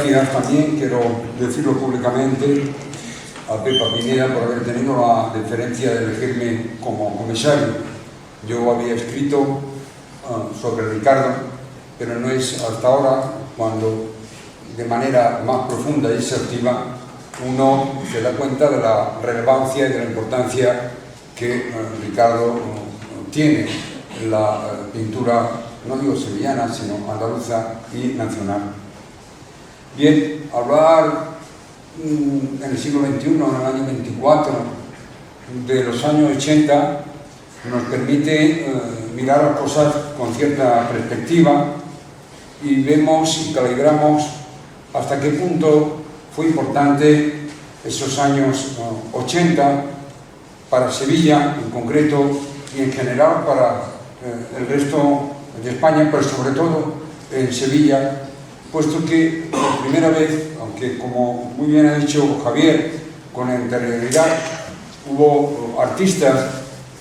Gracias también, quiero decirlo públicamente, a Pepa Pineda por haber tenido la deferencia de elegirme como comisario. Yo había escrito sobre Ricardo, pero no es hasta ahora cuando de manera más profunda y exhaustiva uno se da cuenta de la relevancia y de la importancia que Ricardo tiene en la pintura, no digo sevillana, sino andaluza y nacional. Bien, hablar en el siglo XXI, en el año 24, de los años 80, nos permite mirar las cosas con cierta perspectiva y vemos y calibramos hasta qué punto fue importante esos años 80 para Sevilla en concreto y en general para el resto de España, pero sobre todo en Sevilla, puesto que por primera vez, aunque como muy bien ha dicho Javier, con anterioridad hubo artistas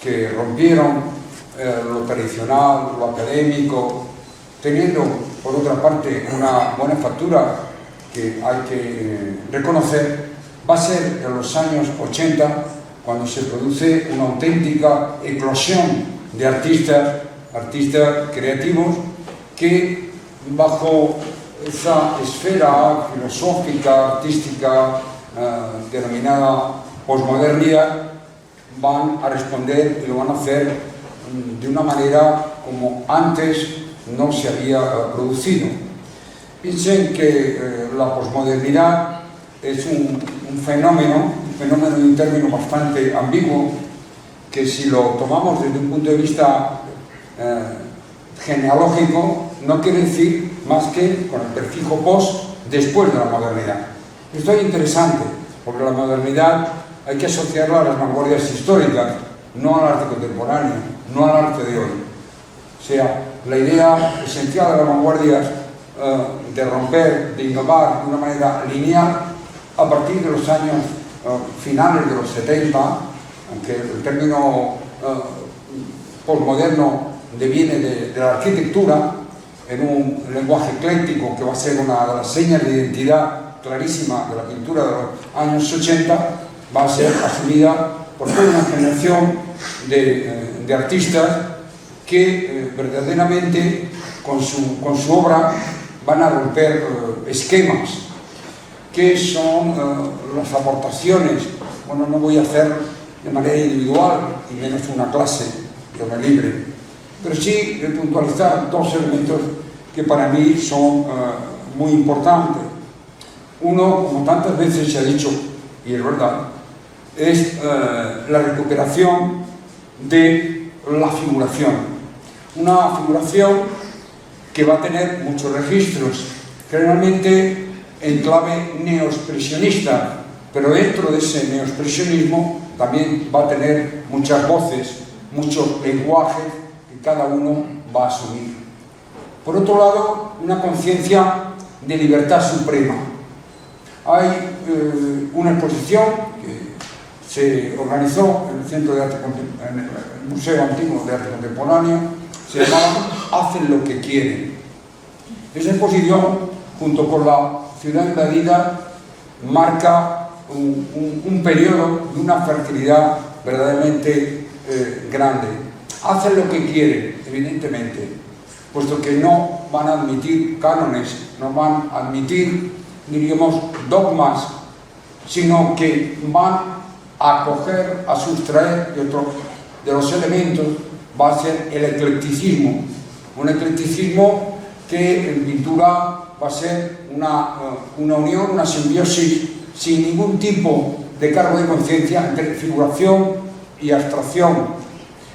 que rompieron lo tradicional, lo académico, teniendo por otra parte una buena factura que hay que reconocer, va a ser en los años 80 cuando se produce una auténtica eclosión de artistas creativos que bajo esa esfera filosófica, artística, denominada posmodernidad, van a responder y lo van a hacer de una manera como antes no se había producido. Piensen que la posmodernidad es un fenómeno y un término bastante ambiguo, que si lo tomamos desde un punto de vista genealógico, no quiere decir más que con el prefijo post, después de la modernidad. Esto es interesante, porque la modernidad hay que asociarla a las vanguardias históricas, no al arte contemporáneo, no al arte de hoy. O sea, la idea esencial de las vanguardias de romper, de innovar de una manera lineal a partir de los años finales de los 70, aunque el término postmoderno deviene de la arquitectura en un lenguaje ecléctico que va a ser una de las señas de identidad clarísima de la pintura de los años 80, va a ser asumida por toda una generación de artistas que verdaderamente con su obra van a romper esquemas, que son las aportaciones. Bueno, no voy a hacer de manera individual, y menos una clase que me libre, pero sí puntualizar dos elementos que para mí son muy importantes. Uno, como tantas veces se ha dicho, y es verdad, es la recuperación de la figuración. Una figuración que va a tener muchos registros, generalmente en clave neoexpresionista, pero dentro de ese neoexpresionismo también va a tener muchas voces, muchos lenguajes que cada uno va a asumir. Por otro lado, una conciencia de libertad suprema. Hay una exposición que se organizó en el Centro de Arte en el Museo Antiguo de Arte Contemporáneo, se llamaba Hacen lo que quieren. Esa exposición, junto con la Ciudad invadida, marca un periodo de una fertilidad verdaderamente grande. Hacen lo que quieren, evidentemente, puesto que no van a admitir cánones, no van a admitir, diríamos, dogmas, sino que van a coger, a sustraer de los elementos, va a ser el eclecticismo. Un eclecticismo que en pintura va a ser una unión, una simbiosis, sin ningún tipo de cargo de conciencia entre figuración y abstracción,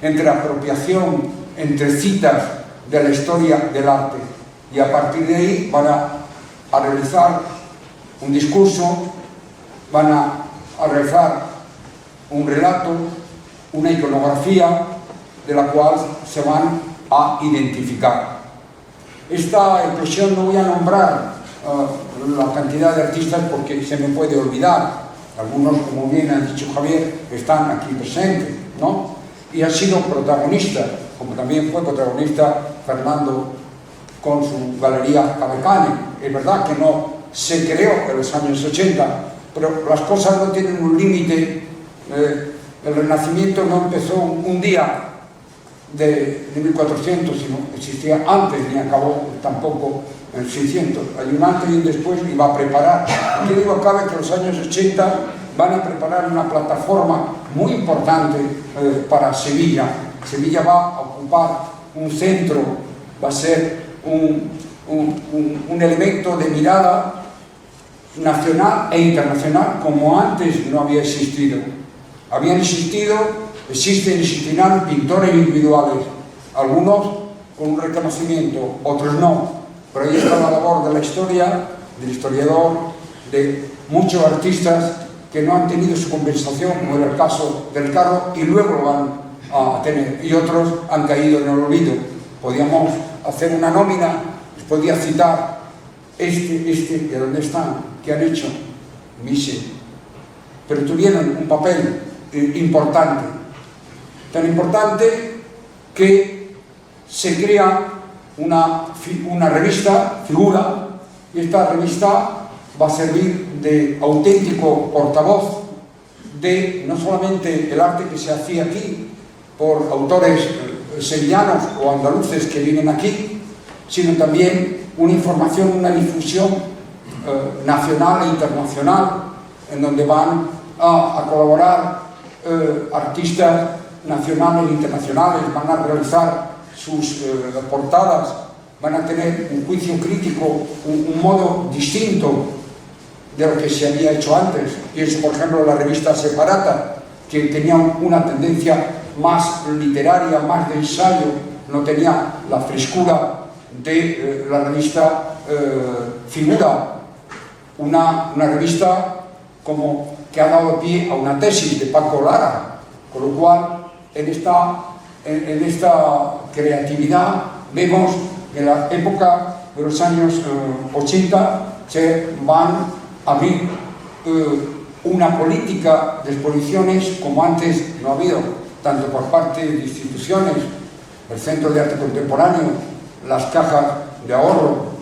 entre apropiación, entre citas de la historia del arte. Y a partir de ahí van a realizar un discurso, van a realizar un relato, una iconografía de la cual se van a identificar. Esta expresión no voy a nombrar la cantidad de artistas porque se me puede olvidar. Algunos, como bien ha dicho Javier, están aquí presentes, ¿no? Y han sido protagonistas, como también fue protagonista Fernando con su galería Cabecane. Es verdad que no se creó en los años 80, pero las cosas no tienen un límite. El Renacimiento no empezó un día de 1400, sino existía antes, ni acabó tampoco en 600. Hay un antes y un después y va a preparar. Aquí digo, cabe que los años 80 van a preparar una plataforma muy importante para Sevilla. Sevilla va a ocupar un centro, va a ser un elemento de mirada nacional e internacional como antes no había existido. Habían existido, existen y existirán pintores individuales, algunos con un reconocimiento, otros no, pero ahí está la labor de la historia, del historiador, de muchos artistas que no han tenido su compensación, como era el caso del Carro, y luego lo van a tener, y otros han caído en el olvido. Podíamos hacer una nómina, les podía citar ¿de dónde están? ¿Qué han hecho? Mise. Pero tuvieron un papel importante, tan importante que se crea una revista, Figura, y esta revista va a servir de auténtico portavoz de no solamente el arte que se hacía aquí por autores sevillanos o andaluces que vienen aquí, sino también una información, una difusión nacional e internacional, en donde van a colaborar artistas nacionales e internacionales, van a realizar sus portadas, van a tener un juicio crítico, un modo distinto de lo que se había hecho antes. Pienso, por ejemplo, la revista Separata, que tenía una tendencia más literaria, más de ensayo, no tenía la frescura de la revista Figura, una revista como que ha dado pie a una tesis de Paco Lara, con lo cual en esta creatividad vemos que en la época de los años 80 se van a abrir una política de exposiciones como antes no ha habido, tanto por parte de instituciones, el Centro de Arte Contemporáneo, las cajas de ahorro,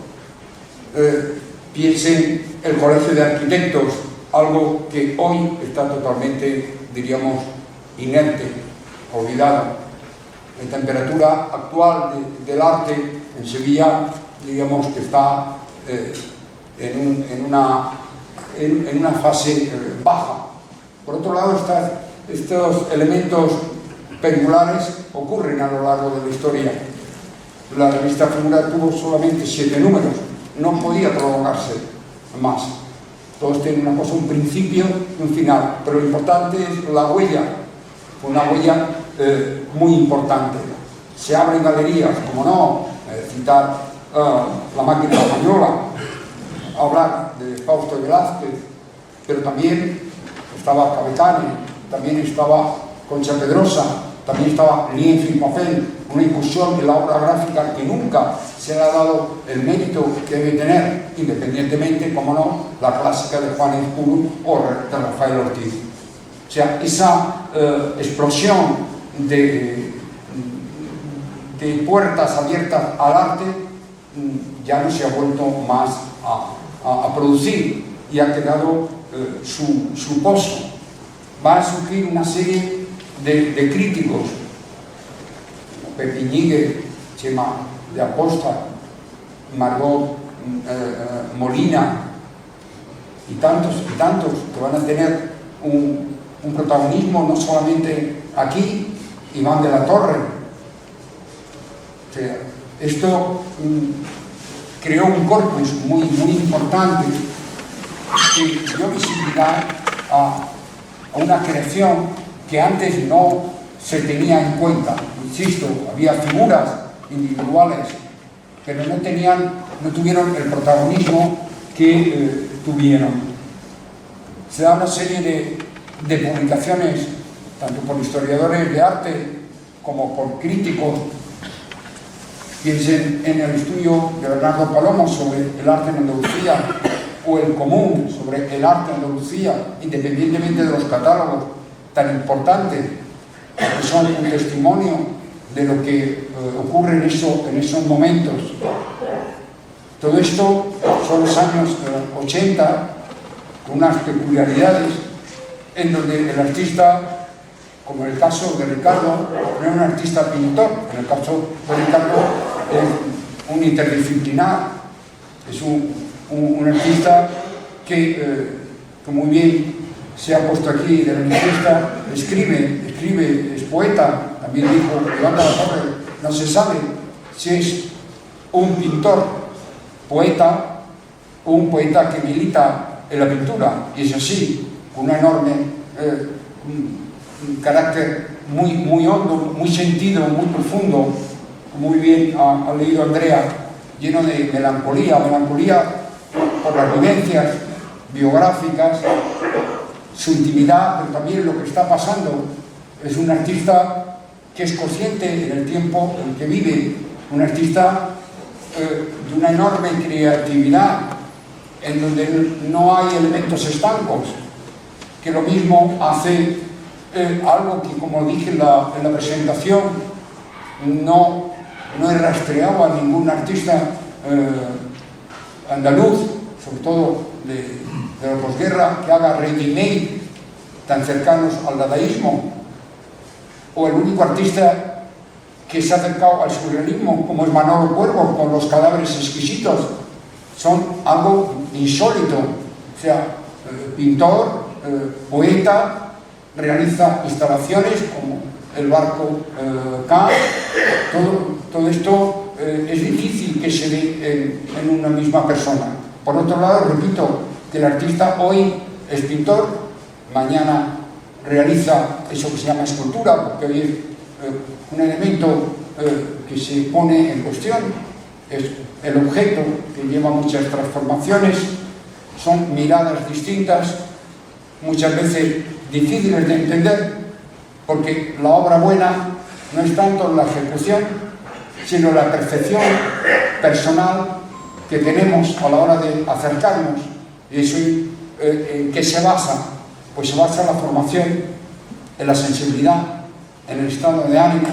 piensen el Colegio de Arquitectos, algo que hoy está totalmente, diríamos, inerte, olvidado. La temperatura actual del arte en Sevilla, digamos que está en una fase baja. Por otro lado, estos elementos pendulares ocurren a lo largo de la historia. La revista Figura tuvo solamente 7 números, no podía prolongarse más. Todos tienen una cosa, un principio y un final, pero lo importante es la huella, una huella muy importante. Se abren galerías, como no, citar La Máquina Española, hablar de Fausto Velázquez, pero también estaba Cabecane, también estaba Concha Pedrosa, también estaba Lienzo y Papel, una incursión en la obra gráfica que nunca se le ha dado el mérito que debe tener, independientemente, como no, la clásica de Juan Ezcurú o de Rafael Ortiz. O sea, esa explosión de puertas abiertas al arte ya no se ha vuelto más a producir y ha quedado su pozo. Va a surgir una serie de críticos, Pepe Ñíguez, Chema de Aposta, Margot Molina y tantos que van a tener un protagonismo no solamente aquí. Iván de la Torre. O sea, esto creó un corpus muy importante que dio visibilidad a una creación que antes no se tenía en cuenta. Insisto, había figuras individuales, pero no tuvieron el protagonismo que tuvieron. Se da una serie de publicaciones, tanto por historiadores de arte como por críticos. Piensen en el estudio de Bernardo Palomo sobre el arte en Andalucía, o el Común sobre el arte en Andalucía, independientemente de los catálogos tan importantes, que son un testimonio de lo que ocurre en esos momentos. Todo esto son los años 80, con unas peculiaridades en donde el artista, como en el caso de Ricardo, no es un artista pintor, en el caso de Ricardo es un interdisciplinar, es un artista que muy bien se ha puesto aquí de la manifesta, escribe, es poeta, también dijo Yolanda Latorre, no se sabe si es un pintor, poeta, o un poeta que milita en la pintura, y es así, con un enorme un carácter muy hondo, muy sentido, muy profundo, muy bien ha leído Andrea, lleno de melancolía por las vivencias biográficas, su intimidad, pero también lo que está pasando. Es un artista que es consciente en el tiempo en que vive, un artista de una enorme creatividad, en donde no hay elementos estancos, que lo mismo hace algo que, como dije en la presentación, no he rastreado a ningún artista andaluz, sobre todo de la posguerra, que haga ready-made tan cercanos al dadaísmo, o el único artista que se ha acercado al surrealismo, como es Manolo Cuervo, con los cadáveres exquisitos. Son algo insólito, o sea, pintor, poeta, realiza instalaciones como el barco K, todo esto es difícil que se dé en una misma persona. Por otro lado, repito, que el artista hoy es pintor, mañana realiza eso que se llama escultura, porque hoy es un elemento que se pone en cuestión, es el objeto que lleva muchas transformaciones, son miradas distintas, muchas veces difíciles de entender, porque la obra buena no es tanto la ejecución, sino la percepción personal que tenemos a la hora de acercarnos. ¿Y eso en qué se basa? Pues se basa en la formación, en la sensibilidad, en el estado de ánimo.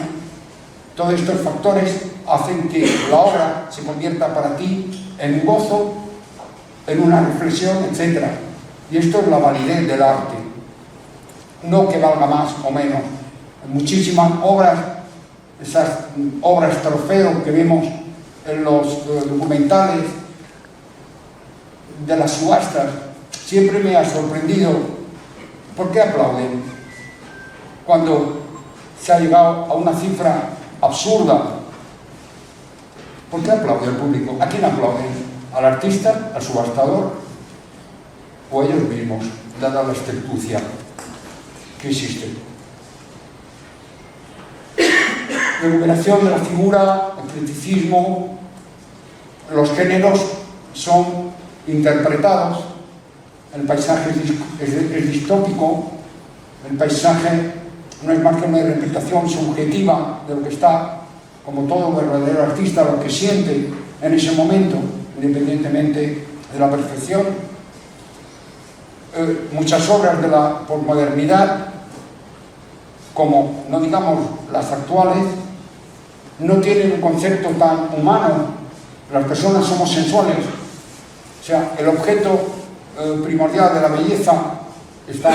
Todos estos factores hacen que la obra se convierta para ti en un gozo, en una reflexión, etc. Y esto es la validez del arte, no que valga más o menos. Muchísimas obras, esas obras trofeo que vemos en los documentales de las subastas, siempre me ha sorprendido. ¿Por qué aplauden cuando se ha llegado a una cifra absurda? ¿Por qué aplaude el público? ¿A quién aplauden? ¿Al artista? ¿Al subastador? ¿O a ellos mismos, dada la estertucia que existe? Recuperación de la figura, el criticismo, los géneros son interpretados, el paisaje es distópico, el paisaje no es más que una interpretación subjetiva de lo que está, como todo verdadero artista, lo que siente en ese momento, independientemente de la perfección. Muchas obras de la posmodernidad, como no digamos las actuales, no tienen un concepto tan humano. Las personas somos sensuales, o sea, el objeto primordial de la belleza está,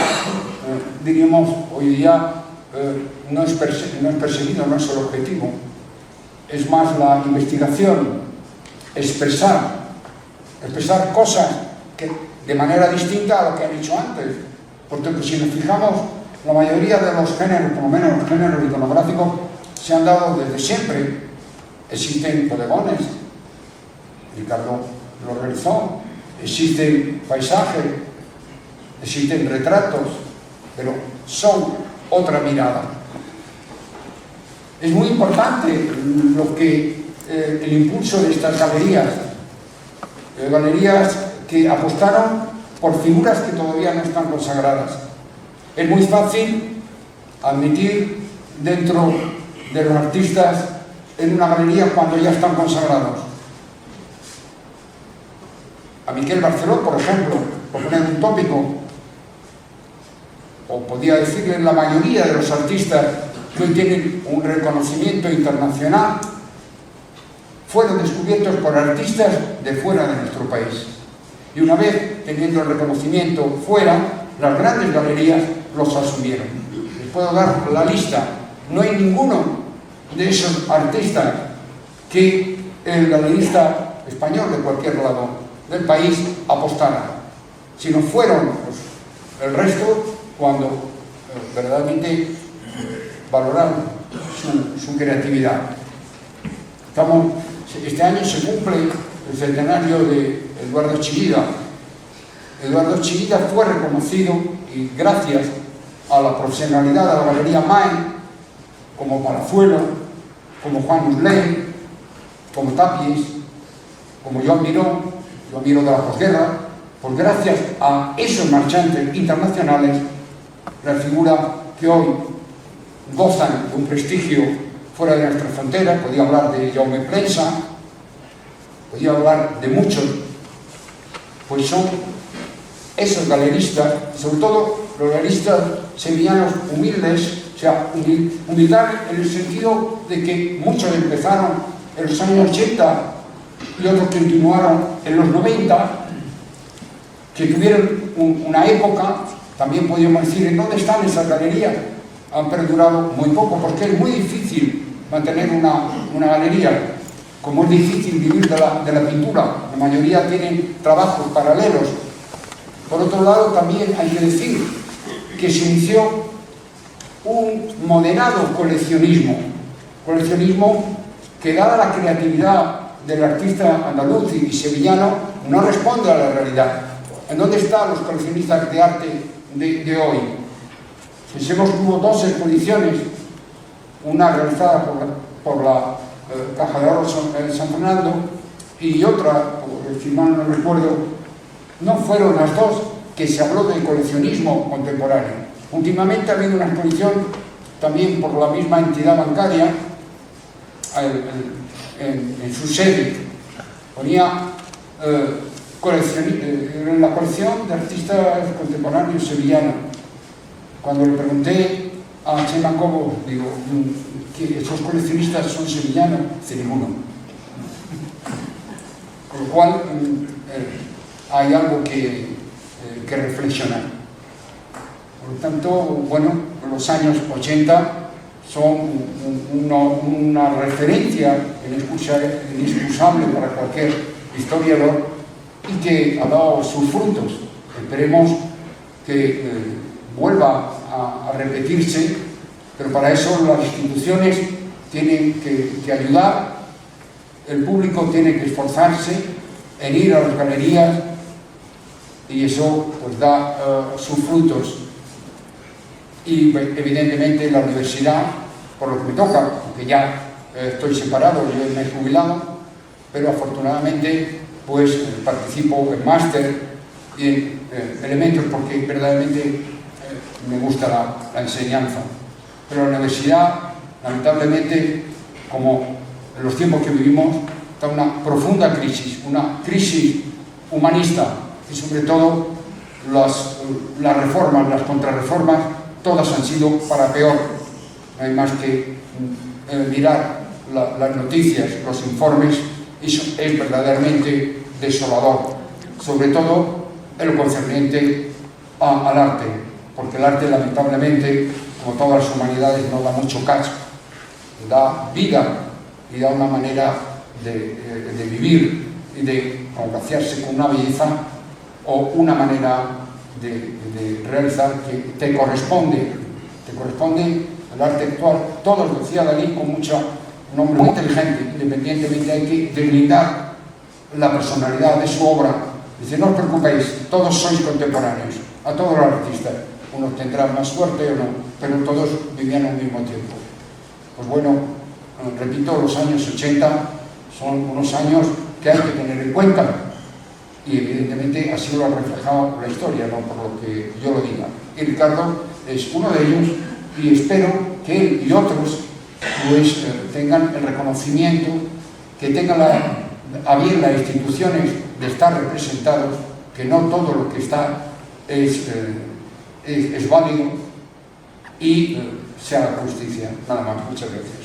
diríamos, hoy día no es perseguido, no es el objetivo, es más la investigación, expresar cosas que, de manera distinta a lo que han dicho antes. Por tanto, si nos fijamos, la mayoría de los géneros, por lo menos los géneros iconográficos, se han dado desde siempre. Existen bodegones, Ricardo lo realizó, existen paisajes, existen retratos, pero son otra mirada. Es muy importante el impulso de estas galerías que apostaron por figuras que todavía no están consagradas. Es muy fácil admitir dentro de los artistas en una galería cuando ya están consagrados. A Miquel Barceló, por ejemplo, por poner un tópico, o podría decirle la mayoría de los artistas que hoy tienen un reconocimiento internacional, fueron descubiertos por artistas de fuera de nuestro país. Y una vez teniendo el reconocimiento fuera, las grandes galerías los asumieron. Les puedo dar la lista. No hay ninguno de esos artistas que el galerista español de cualquier lado del país apostara, sino fueron el resto cuando verdaderamente valoraron su creatividad. Este año se cumple el centenario de Eduardo Chillida. Eduardo Chillida fue reconocido, y gracias a la profesionalidad de la Galería Mae, como Palazuelo, como Juan Uslén, como Tapies, como Joan Miró de la posguerra, pues gracias a esos marchantes internacionales, la figura que hoy gozan de un prestigio fuera de nuestras fronteras. Podía hablar de Jaume Plensa, podía hablar de muchos, pues son esos galeristas, sobre todo los galeristas sevillanos humildes, o sea, humildad en el sentido de que muchos empezaron en los años 80 y otros continuaron en los 90, que tuvieron una época, también podríamos decir, ¿en dónde están esas galerías? Han perdurado muy poco, porque es muy difícil mantener una galería, como es difícil vivir de la pintura. La mayoría tienen trabajos paralelos. Por otro lado, también hay que decir que se inició un moderado coleccionismo que, dada la creatividad del artista andaluz y sevillano, no responde a la realidad. ¿En dónde están los coleccionistas de arte de hoy? Pensemos que hubo dos exposiciones, una realizada por la Caja de Ahorros San Fernando y otra, si mal no recuerdo, no fueron las dos que se habló del coleccionismo contemporáneo. Últimamente ha habido una exposición también por la misma entidad bancaria en su sede. Ponía la colección de artistas contemporáneos sevillanos. Cuando le pregunté a Chema Cobo, digo, ¿que esos coleccionistas son sevillanos? Dice, ninguno. Con lo cual hay algo que reflexionar. Por lo tanto, bueno, los años 80 son una referencia inexcusable para cualquier historiador y que ha dado sus frutos. Esperemos que vuelva a repetirse, pero para eso las instituciones tienen que ayudar, el público tiene que esforzarse en ir a las galerías y eso pues da sus frutos. Y evidentemente la universidad, por lo que me toca, aunque ya estoy separado, yo me he jubilado, pero afortunadamente pues participo en máster y en elementos porque verdaderamente me gusta la enseñanza. Pero la universidad, lamentablemente, como en los tiempos que vivimos, está una profunda crisis, una crisis humanista, y sobre todo las reformas, las contrarreformas, todas han sido para peor. No hay más que mirar las noticias, los informes, y es verdaderamente desolador, sobre todo en lo concerniente al arte, porque el arte, lamentablemente, como todas las humanidades, no da mucho caso, da vida y da una manera de vivir y de congraciarse con una belleza o una manera de realizar que te corresponde el arte actual. Todo lo decía Dalí con un hombre muy inteligente, independientemente hay que deslindar la personalidad de su obra. Dice, no os preocupéis, todos sois contemporáneos, a todos los artistas, unos tendrán más suerte o no, pero todos vivían al mismo tiempo. Pues bueno, repito, los años 80 son unos años que hay que tener en cuenta y evidentemente así lo ha reflejado la historia, no por lo que yo lo diga. Y Ricardo es uno de ellos y espero que él y otros pues tengan el reconocimiento, que tengan a bien las instituciones de estar representados, que no todo lo que está es válido y se haga justicia. Nada más, muchas gracias.